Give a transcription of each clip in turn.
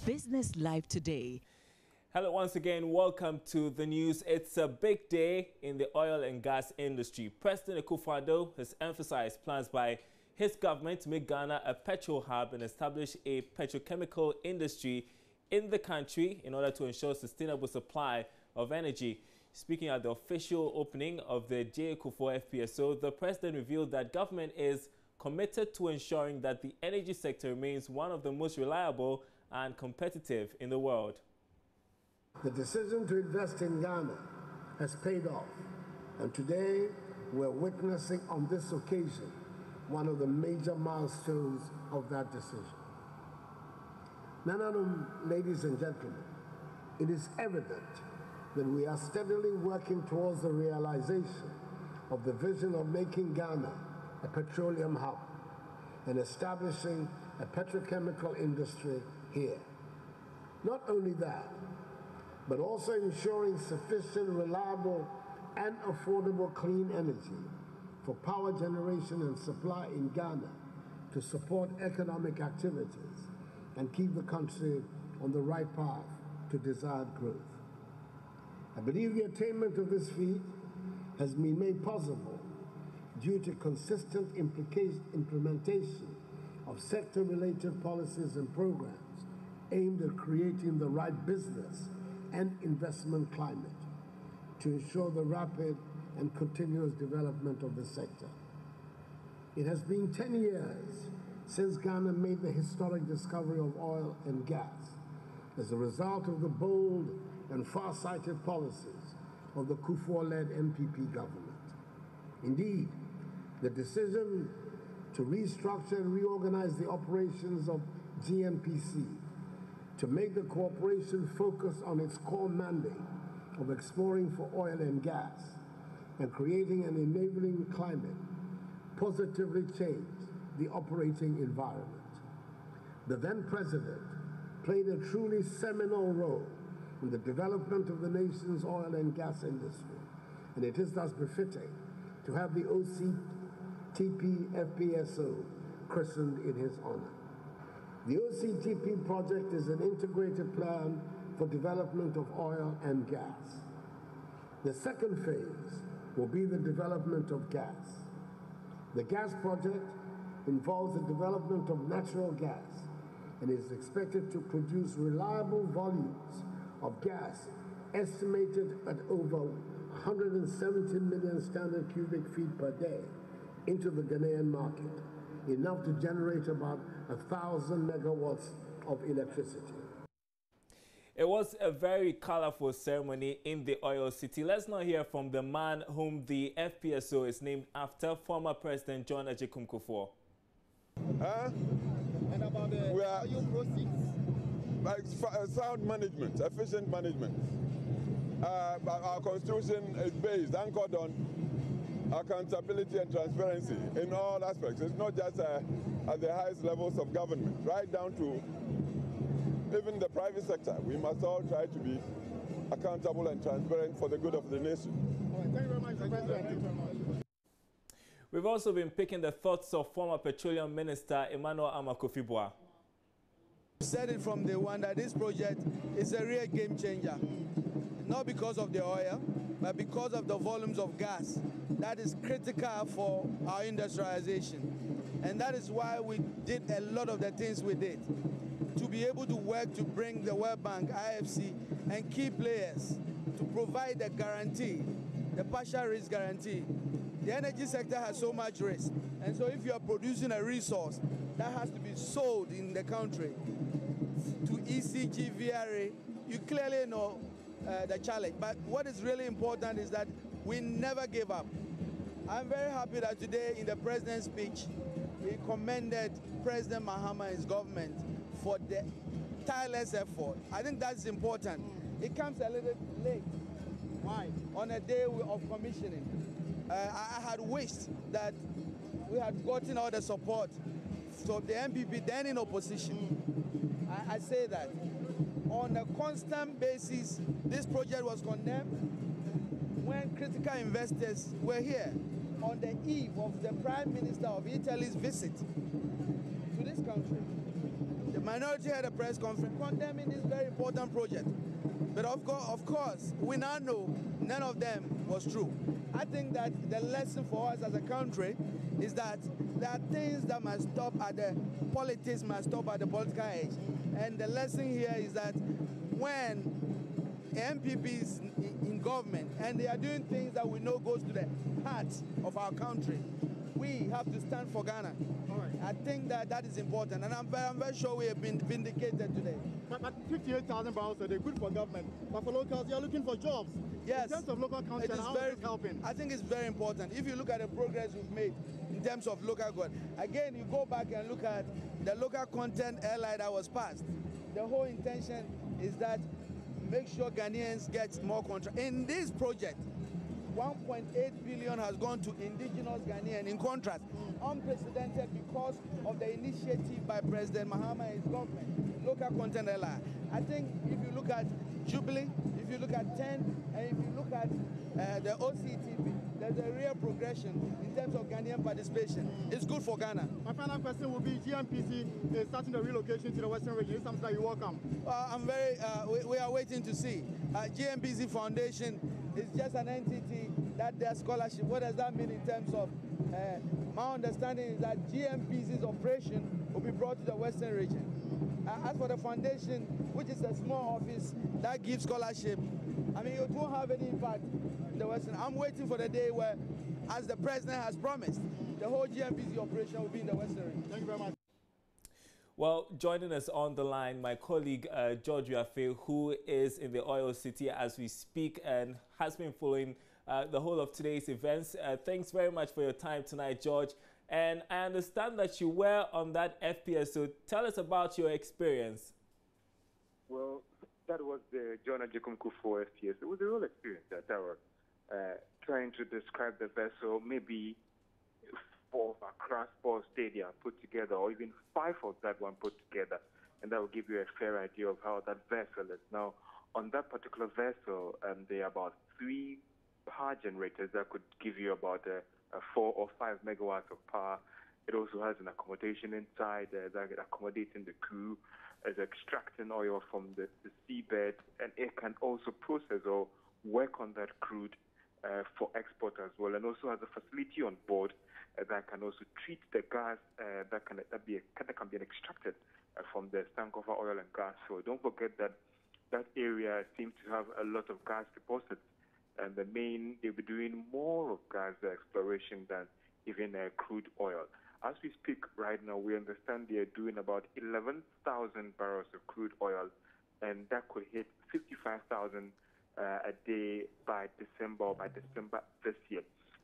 Business Live today. Hello once again, welcome to the news. It's a big day in the oil and gas industry. President Akufo-Addo has emphasized plans by his government to make Ghana a petrol hub and establish a petrochemical industry in the country in order to ensure sustainable supply of energy. Speaking at the official opening of the J. Kufuor FPSO, the president revealed that government is committed to ensuring that the energy sector remains one of the most reliable and competitive in the world. The decision to invest in Ghana has paid off, and today we're witnessing on this occasion one of the major milestones of that decision. Ladies and gentlemen, it is evident that we are steadily working towards the realization of the vision of making Ghana a petroleum hub and establishing a petrochemical industry here. Not only that, but also ensuring sufficient, reliable, and affordable clean energy for power generation and supply in Ghana to support economic activities and keep the country on the right path to desired growth. I believe the attainment of this feat has been made possible due to consistent implementation of sector-related policies and programs aimed at creating the right business and investment climate to ensure the rapid and continuous development of the sector. It has been 10 years since Ghana made the historic discovery of oil and gas as a result of the bold and far-sighted policies of the Kufuor-led NPP government. Indeed, the decision to restructure and reorganize the operations of GNPC to make the corporation focus on its core mandate of exploring for oil and gas and creating an enabling climate positively changed the operating environment. The then president played a truly seminal role in the development of the nation's oil and gas industry, and it is thus befitting to have the OCTP FPSO christened in his honor. The OCTP project is an integrated plan for development of oil and gas. The second phase will be the development of gas. The gas project involves the development of natural gas and is expected to produce reliable volumes of gas estimated at over 170 million standard cubic feet per day into the Ghanaian market, enough to generate about 1,000 megawatts of electricity. It was a very colorful ceremony in the oil city. Let's now hear from the man whom the FPSO is named after, former President John Agyekum Kufuor. And about the oil proceeds? Sound management, efficient management. Our constitution is based, anchored on accountability and transparency in all aspects. It's not just at the highest levels of government, right down to even the private sector. We must all try to be accountable and transparent for the good of the nation. All right, thank you very much, President. Thank you very much. We've also been picking the thoughts of former Petroleum Minister Emmanuel Amakofi-Boa. Said it from day one that this project is a real game changer. Not because of the oil, but because of the volumes of gas that is critical for our industrialization. And that is why we did a lot of the things we did, to be able to work to bring the World Bank, IFC, and key players to provide the guarantee, the partial risk guarantee. The energy sector has so much risk, and so if you are producing a resource that has to be sold in the country to ECG, VRA, you clearly know the challenge. But what is really important is that we never gave up. I'm very happy that today in the president's speech, he commended President Mahama and his government for the tireless effort. I think that's important. It comes a little late. Why? On a day of commissioning. I had wished that we had gotten all the support from the MPP then in opposition. I say that. On a constant basis, this project was condemned when critical investors were here on the eve of the Prime Minister of Italy's visit to this country. The minority had a press conference condemning this very important project. But of course, we now know none of them was true. I think that the lesson for us as a country is that there are things that must stop at the politics, must stop at the political edge. And the lesson here is that when MPP is in government and they are doing things that we know goes to the heart of our country, we have to stand for Ghana. All right. I think that is important, and I'm very sure we have been vindicated today. But 58,000 barrels a day, good for government. But for locals, you're looking for jobs. Yes. In terms of local content, how is this helping? I think it's very important. If you look at the progress we've made in terms of local government, again, you go back and look at the local content airline that was passed. The whole intention is that make sure Ghanaians get more contract. In this project, 1.8 billion has gone to indigenous Ghanaians in contrast, unprecedented because of the initiative by President Mahama and his government, local content airline. I think if you look at Jubilee, if you look at 10, and if you look at the OCTV, there's a real progression in terms of Ghanaian participation. It's good for Ghana. My final question will be GMPC is starting the relocation to the Western region. It's something that you welcome. I'm very, we are waiting to see. GMPC Foundation is just an entity that does scholarship. What does that mean in terms of, my understanding is that GMPC's operation will be brought to the Western region. As for the foundation, which is a small office that gives scholarship, I mean, it won't have any impact in the Western. I'm waiting for the day where, as the president has promised, the whole GMPC operation will be in the Western region. Thank you very much. Well, joining us on the line, my colleague George Yafe, who is in the oil city as we speak and has been following the whole of today's events. Thanks very much for your time tonight, George. And I understand that you were on that FPSO. Tell us about your experience. Well, that was the John Ajekumku-4 FPS. It was a real experience that I was trying to describe the vessel, maybe 4 Accra Sports Stadium put together, or even 5 of that one put together, and that will give you a fair idea of how that vessel is. Now, on that particular vessel, there are about 3 power generators that could give you about 4 or 5 megawatts of power. It also has an accommodation inside that accommodating the crew, as extracting oil from the seabed, and it can also process or work on that crude for export as well, and also has a facility on board that can also treat the gas that can be extracted from the Sankofa oil and gas. So don't forget that that area seems to have a lot of gas deposits, and they'll be doing more of gas exploration than even crude oil. As we speak right now, we understand they are doing about 11,000 barrels of crude oil, and that could hit 55,000 a day by December this year.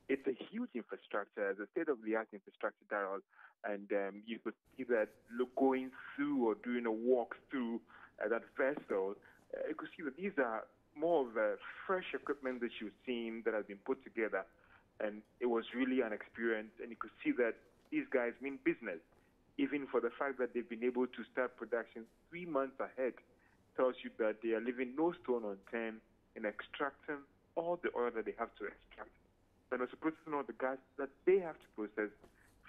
It's a huge infrastructure, it's a state-of-the-art infrastructure, Darrell, and you could see that going through or doing a walk through that vessel. You could see that these are more of fresh equipment that you've seen that has been put together, and it was really an experience, and you could see that these guys mean business, even for the fact that they've been able to start production 3 months ahead. Tells you that they are leaving no stone unturned in extracting all the oil that they have to extract, and also processing all the gas that they have to process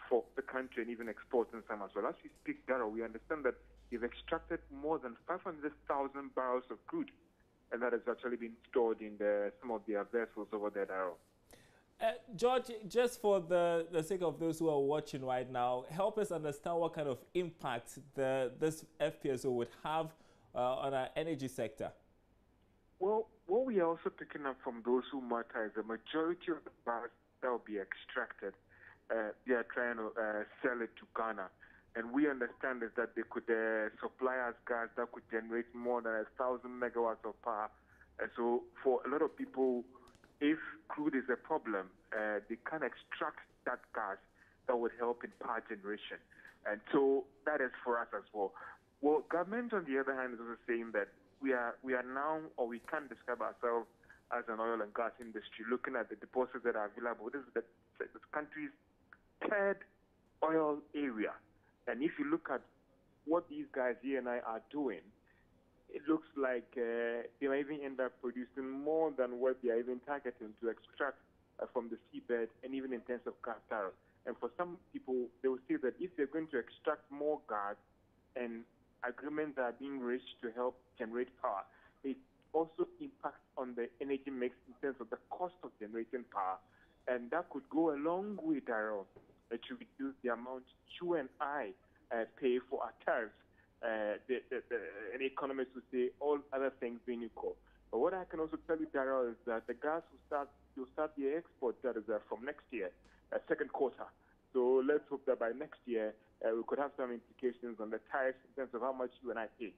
for the country and even exporting some as well. As we speak, Darrell, we understand that they've extracted more than 500,000 barrels of crude, and that has actually been stored in some of their vessels over there, Darrell. George, just for the sake of those who are watching right now, help us understand what kind of impact this FPSO would have on our energy sector. Well, what we are also picking up from those who matter is the majority of the gas that will be extracted, they are trying to sell it to Ghana. And we understand is that they could supply us gas that could generate more than 1,000 megawatts of power. And so for a lot of people, if crude is a problem, they can extract that gas that would help in power generation. And so that is for us as well. Well, government, on the other hand, is also saying that we are now, or we can describe ourselves as an oil and gas industry, looking at the deposits that are available. This is the country's 3rd oil area. And if you look at what these guys here and I are doing, it looks like they might even end up producing more than what they are even targeting to extract from the seabed, and even in terms of gas barrels. And for some people, they will say that if they're going to extract more gas and agreements that are being reached to help generate power, it also impacts on the energy mix in terms of the cost of generating power. And that could go a long way, Daryl, to reduce the amount you and I pay for our tariffs. And economists would say all other things being equal. But what I can also tell you, Daryl, is that the gas will start the export that is from next year, second quarter. So let's hope that by next year we could have some implications on the tariffs in terms of how much you and I pay.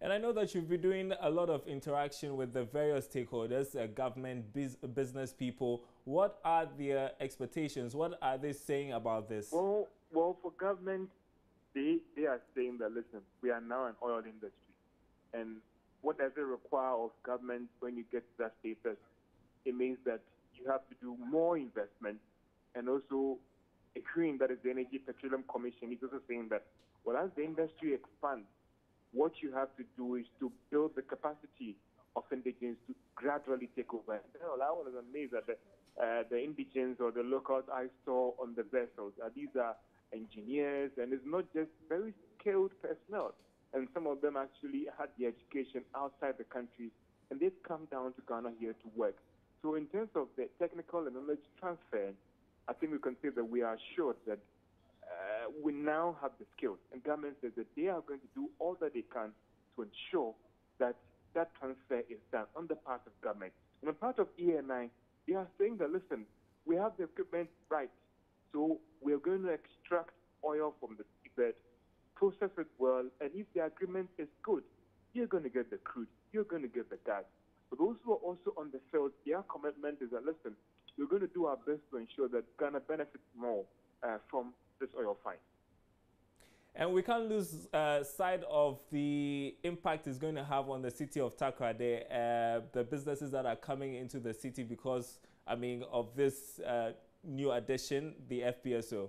And I know that you've been doing a lot of interaction with the various stakeholders, government, business people. What are their expectations? What are they saying about this? Well, for government, they are saying that, listen, we are now an oil industry. And what does it require of government when you get to that status? It means that you have to do more investment, and also agreeing that is the Energy Petroleum Commission is also saying that, well, as the industry expands, what you have to do is to build the capacity of indigenes to gradually take over. Well, I was amazed at the indigenes or the locals I saw on the vessels. These are engineers, and it's not just very skilled personnel. And some of them actually had the education outside the country, and they've come down to Ghana here to work. So in terms of the technical and knowledge transfer, I think we can say that we are assured that we now have the skills, and government says that they are going to do all that they can to ensure that that transfer is done on the part of government. On the part of ENI, they are saying that, listen, we have the equipment right, so we are going to extract oil from the seabed, process it well, and if the agreement is good, you're going to get the crude, you're going to get the gas. But those who are also on the field, their commitment is that, listen, we're going to do our best to ensure that Ghana benefits more from this oil find. And we can't lose sight of the impact it's going to have on the city of Takoradi, the businesses that are coming into the city because, I mean, of this new addition, the FPSO.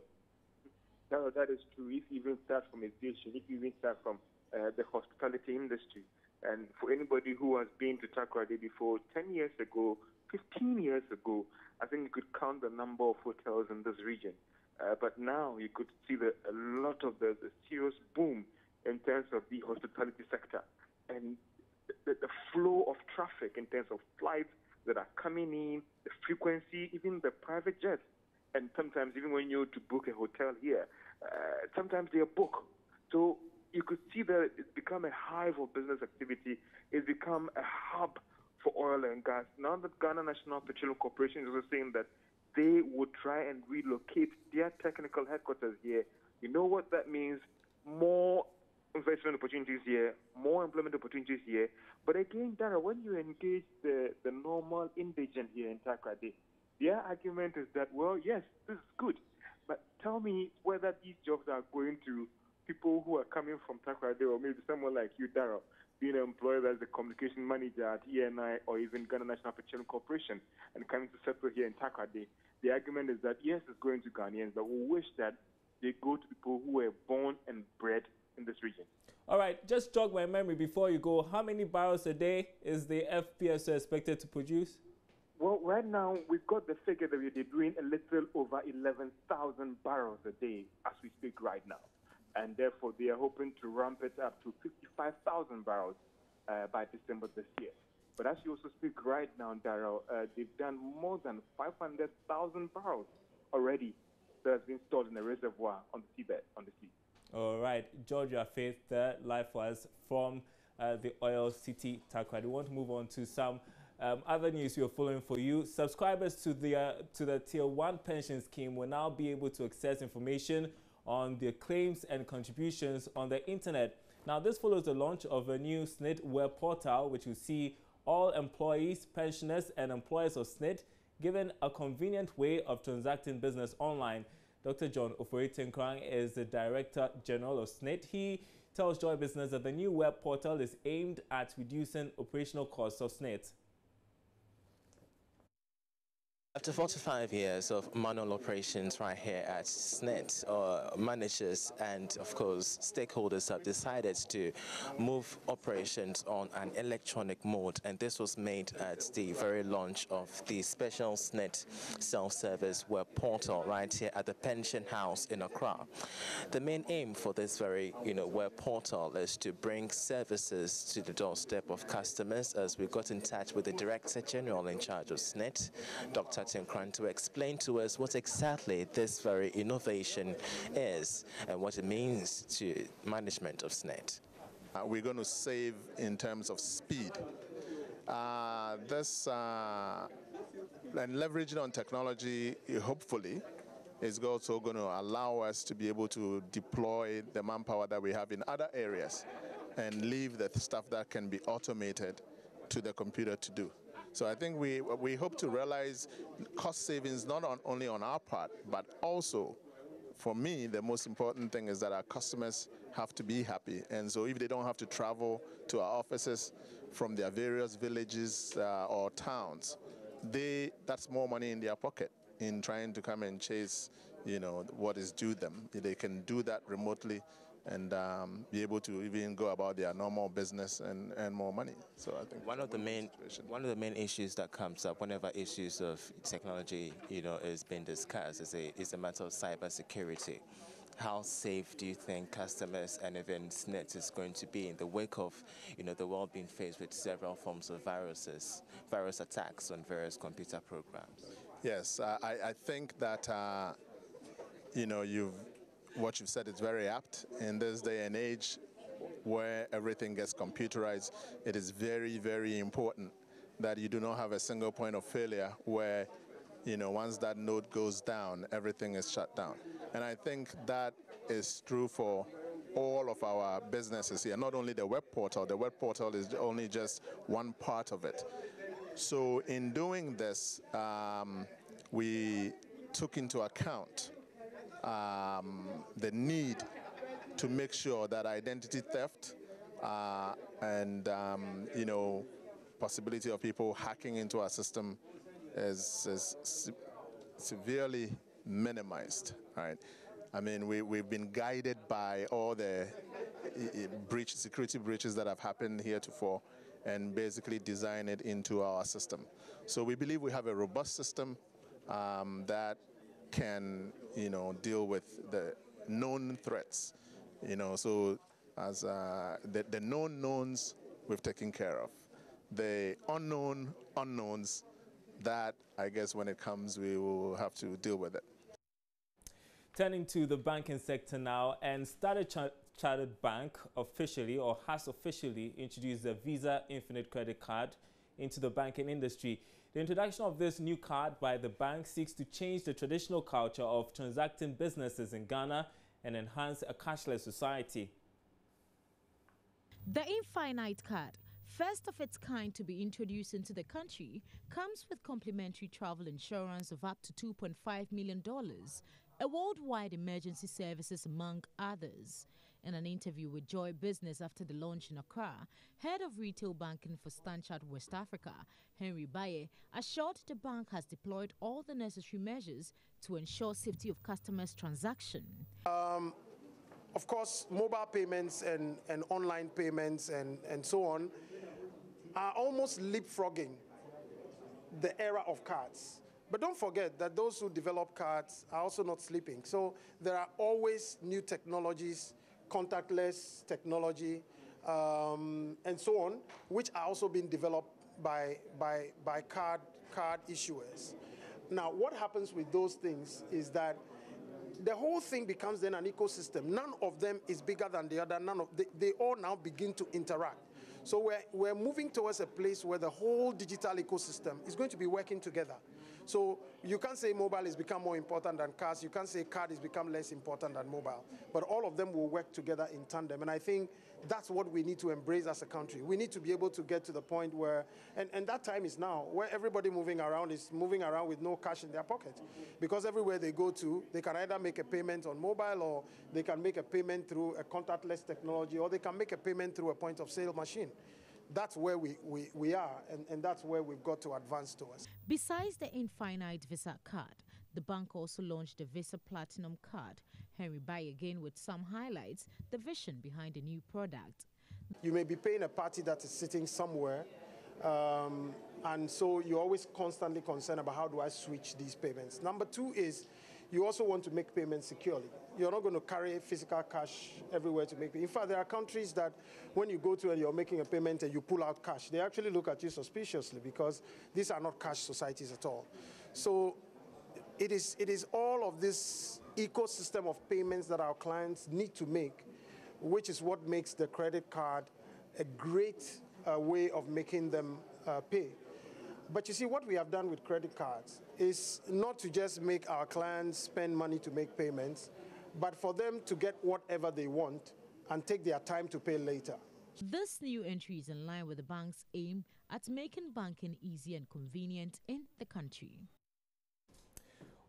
No, that is true. If you even start from aviation, if you even start from the hospitality industry, and for anybody who has been to Takoradi before, 10 years ago, 15 years ago, I think you could count the number of hotels in this region. But now you could see a lot of the serious boom in terms of the hospitality sector. And the flow of traffic in terms of flights that are coming in, the frequency, even the private jets. And sometimes even when you're to book a hotel here, sometimes they are booked. So you could see that it's become a hive of business activity. It's become a hub for oil and gas. Now that Ghana National Petroleum Corporation is also saying that they would try and relocate their technical headquarters here. You know what that means? More investment opportunities here, more employment opportunities here. But again, Dara, when you engage the normal indigent here in Takoradi, their argument is that, well, yes, this is good, but tell me whether these jobs are going to people who are coming from Takoradi, or maybe someone like you, Dara, being employed as a communication manager at ENI or even Ghana National Petroleum Corporation and coming to settle here in Takoradi. The argument is that, yes, it's going to Ghanaians, but we wish that they go to people who were born and bred in this region. All right, just jog my memory before you go. How many barrels a day is the FPSO expected to produce? Well, right now, we've got the figure that we're doing a little over 11,000 barrels a day as we speak right now. And therefore, they are hoping to ramp it up to 55,000 barrels by December this year. But as you also speak right now, Daryl, they've done more than 500,000 barrels already that has been stored in the reservoir on the seabed, on the sea. All right, Georgia Faith, the live was from the oil city Takoradi. We want to move on to some other news we are following for you. Subscribers to the Tier 1 pension scheme will now be able to access information on their claims and contributions on the internet. Now, this follows the launch of a new SNIT web portal, which will see all employees, pensioners, and employers of SNIT given a convenient way of transacting business online. Dr. John Ofori-Tenkrang is the Director General of SNIT. He tells Joy Business that the new web portal is aimed at reducing operational costs of SNIT. After 45 years of manual operations right here at SNET, managers and, of course, stakeholders have decided to move operations on an electronic mode, and this was made at the very launch of the special SNET self-service web portal right here at the Pension House in Accra. The main aim for this very, web portal is to bring services to the doorstep of customers, as we got in touch with the Director General in charge of SNET, Dr. Tinkran, to explain to us what exactly this very innovation is and what it means to management of SNET. We're going to save in terms of speed. And leveraging on technology, hopefully, is also going to allow us to be able to deploy the manpower that we have in other areas and leave the stuff that can be automated to the computer to do. So I think we hope to realize cost savings not only on our part, but also, for me, the most important thing is that our customers have to be happy. And so if they don't have to travel to our offices from their various villages or towns, that's more money in their pocket in trying to come and chase, what is due them. They can do that remotely and be able to even go about their normal business and earn more money. So I think one of the main issues that comes up whenever issues of technology, is being discussed is a matter of cybersecurity. How safe do you think customers and even SNET is going to be in the wake of, the world being faced with several forms of virus attacks on various computer programs? Yes, I think that, what you've said is very apt. In this day and age where everything gets computerized, it is very, very important that you do not have a single point of failure where, once that node goes down, everything is shut down. And I think that is true for all of our businesses here, not only the web portal. The web portal is only just one part of it. So in doing this, we took into account the need to make sure that identity theft and possibility of people hacking into our system is severely minimized. Right? I mean, we've been guided by all the security breaches that have happened heretofore, and basically design it into our system. So we believe we have a robust system that can, deal with the known threats. So as the known knowns we've taken care of. The unknown unknowns, that I guess when it comes, we will have to deal with it. Turning to the banking sector now, and Standard Chartered Bank has officially introduced the Visa Infinite Credit Card into the banking industry. The introduction of this new card by the bank seeks to change the traditional culture of transacting businesses in Ghana and enhance a cashless society. The Infinite Card, first of its kind to be introduced into the country, comes with complimentary travel insurance of up to $2.5 million, a worldwide emergency services, among others. In an interview with Joy Business after the launch in Accra, head of retail banking for Stanchart West Africa, Henry Baye, assured the bank has deployed all the necessary measures to ensure safety of customers' transaction. Of course, mobile payments and online payments and so on are almost leapfrogging the era of cards. But don't forget that those who develop cards are also not sleeping. So there are always new technologies, contactless technology, and so on, which are also being developed by card issuers. Now, what happens with those things is that the whole thing becomes then an ecosystem. None of them is bigger than the other. They all now begin to interact. So we're moving towards a place where the whole digital ecosystem is going to be working together. So you can't say mobile has become more important than cars. You can't say card has become less important than mobile. But all of them will work together in tandem. And I think that's what we need to embrace as a country. We need to be able to get to the point where, and that time is now, where everybody moving around is moving around with no cash in their pocket. Because everywhere they go to, they can either make a payment on mobile, or they can make a payment through a contactless technology, or they can make a payment through a point of sale machine. that's where we are, and that's where we've got to advance towards. Besides the infinite Visa card, the bank also launched the Visa Platinum card. Henry Bai again with some highlights, the vision behind the new product. You may be paying a party that is sitting somewhere, and so you're always constantly concerned about how do I switch these payments. Number two is you also want to make payments securely. You're not going to carry physical cash everywhere to make it. In fact, there are countries that when you go to and you're making a payment and you pull out cash, they actually look at you suspiciously because these are not cash societies at all. So it is all of this ecosystem of payments that our clients need to make, which is what makes the credit card a great way of making them pay. But you see, what we have done with credit cards is not to just make our clients spend money to make payments, but for them to get whatever they want and take their time to pay later. This new entry is in line with the bank's aim at making banking easy and convenient in the country.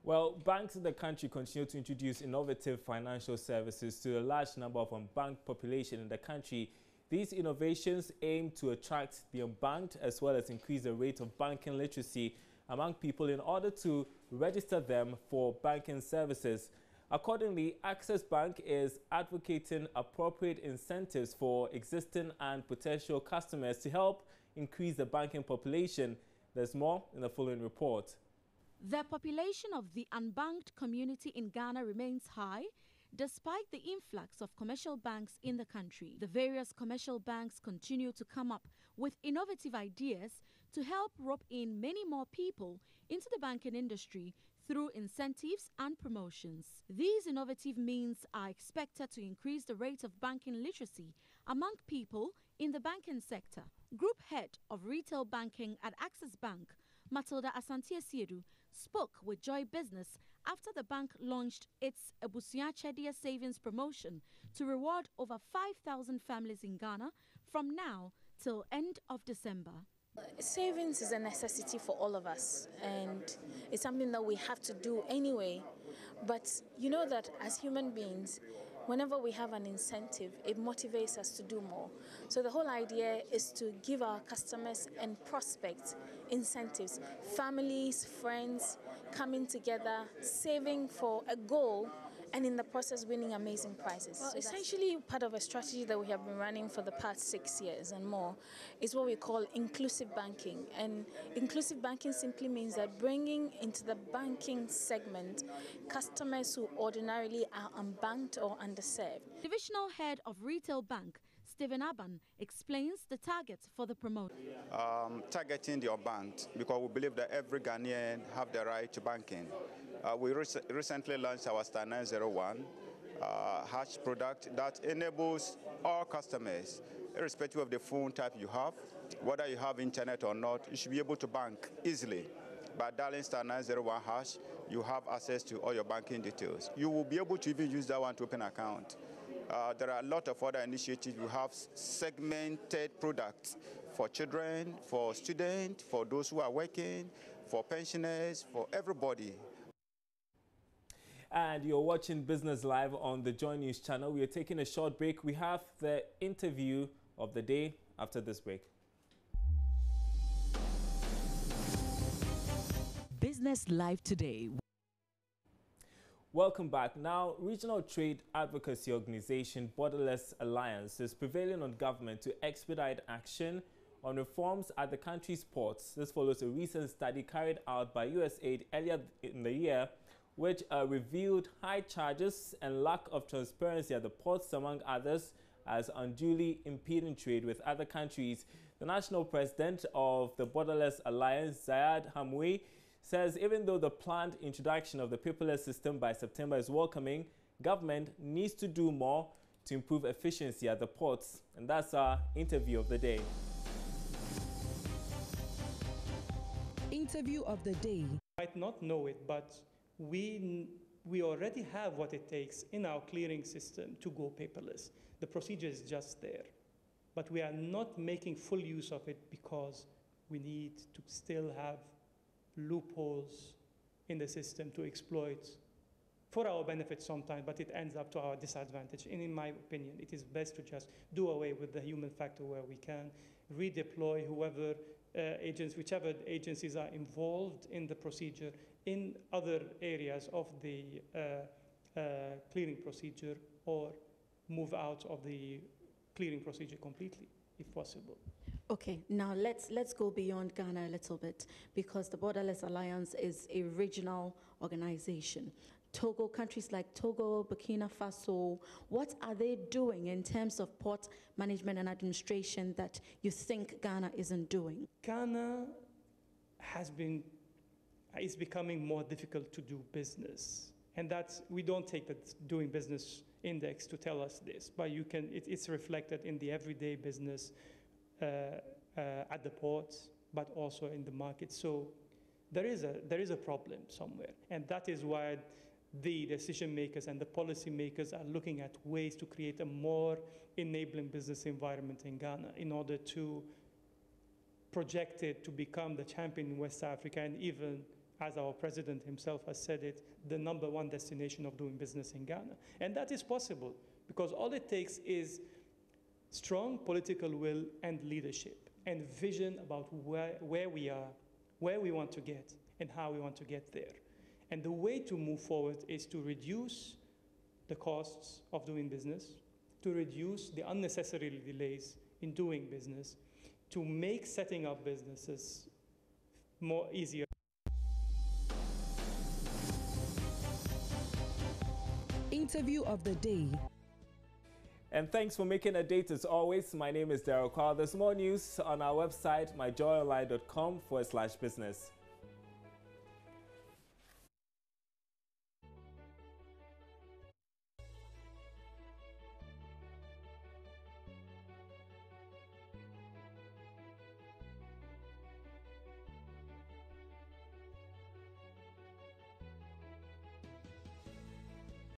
Well, banks in the country continue to introduce innovative financial services to a large number of unbanked population in the country. These innovations aim to attract the unbanked as well as increase the rate of banking literacy among people in order to register them for banking services. Accordingly, Access Bank is advocating appropriate incentives for existing and potential customers to help increase the banking population. There's more in the following report. The population of the unbanked community in Ghana remains high, despite the influx of commercial banks in the country. The various commercial banks continue to come up with innovative ideas to help rope in many more people into the banking industry through incentives and promotions. These innovative means are expected to increase the rate of banking literacy among people in the banking sector. Group Head of Retail Banking at Access Bank, Matilda Asante-Asiedu, spoke with Joy Business after the bank launched its Ebusua Chedia Savings promotion to reward over 5,000 families in Ghana from now till end of December. Savings is a necessity for all of us, and it's something that we have to do anyway. But you know that as human beings, whenever we have an incentive, it motivates us to do more. So the whole idea is to give our customers and prospects incentives, families, friends coming together, saving for a goal, and in the process winning amazing prizes. Well, essentially part of a strategy that we have been running for the past 6 years and more is what we call inclusive banking. And inclusive banking simply means that bringing into the banking segment customers who ordinarily are unbanked or underserved. Divisional Head of Retail Bank, Stephen Aban, explains the targets for the promotion. Targeting the unbanked, because we believe that every Ghanaian have the right to banking. We recently launched our Star 901 hash product that enables all customers, irrespective of the phone type you have, whether you have internet or not, you should be able to bank easily. By dialing Star 901 hash, you have access to all your banking details. You will be able to even use that one to open an account. There are a lot of other initiatives. We have segmented products for children, for students, for those who are working, for pensioners, for everybody. And you're watching Business Live on the JoyNews channel. We are taking a short break. We have the interview of the day after this break. Business Live today. Welcome back. Now, regional trade advocacy organization Borderless Alliance is prevailing on government to expedite action on reforms at the country's ports. This follows a recent study carried out by USAID earlier in the year, which revealed high charges and lack of transparency at the ports, among others, as unduly impeding trade with other countries. The national president of the Borderless Alliance, Zayad Hamwi, says even though the planned introduction of the paperless system by September is welcoming, government needs to do more to improve efficiency at the ports. And that's our interview of the day. Interview of the day. Might not know it, but we already have what it takes in our clearing system to go paperless. The procedure is just there. But we are not making full use of it because we need to still have loopholes in the system to exploit for our benefit sometimes, but it ends up to our disadvantage. And in my opinion, it is best to just do away with the human factor where we can redeploy whichever agencies are involved in the procedure in other areas of the clearing procedure, or move out of the clearing procedure completely, if possible. Okay, now let's go beyond Ghana a little bit, because the Borderless Alliance is a regional organization. Togo, countries like Togo, Burkina Faso, what are they doing in terms of port management and administration that you think Ghana isn't doing? Ghana is becoming more difficult to do business. And we don't take the doing business index to tell us this, but it's reflected in the everyday business at the ports, but also in the market. So there is a problem somewhere, and that is why the decision makers and the policy makers are looking at ways to create a more enabling business environment in Ghana in order to project it to become the champion in West Africa, and even, as our president himself has said it, the #1 destination of doing business in Ghana. And that is possible, because all it takes is strong political will and leadership and vision about where we are, where we want to get, and how we want to get there. And the way to move forward is to reduce the costs of doing business, to reduce the unnecessary delays in doing business, to make setting up businesses more easier. Interview of the day. And thanks for making a date as always. My name is Daryl Carl. There's more news on our website, myjoyonline.com/business.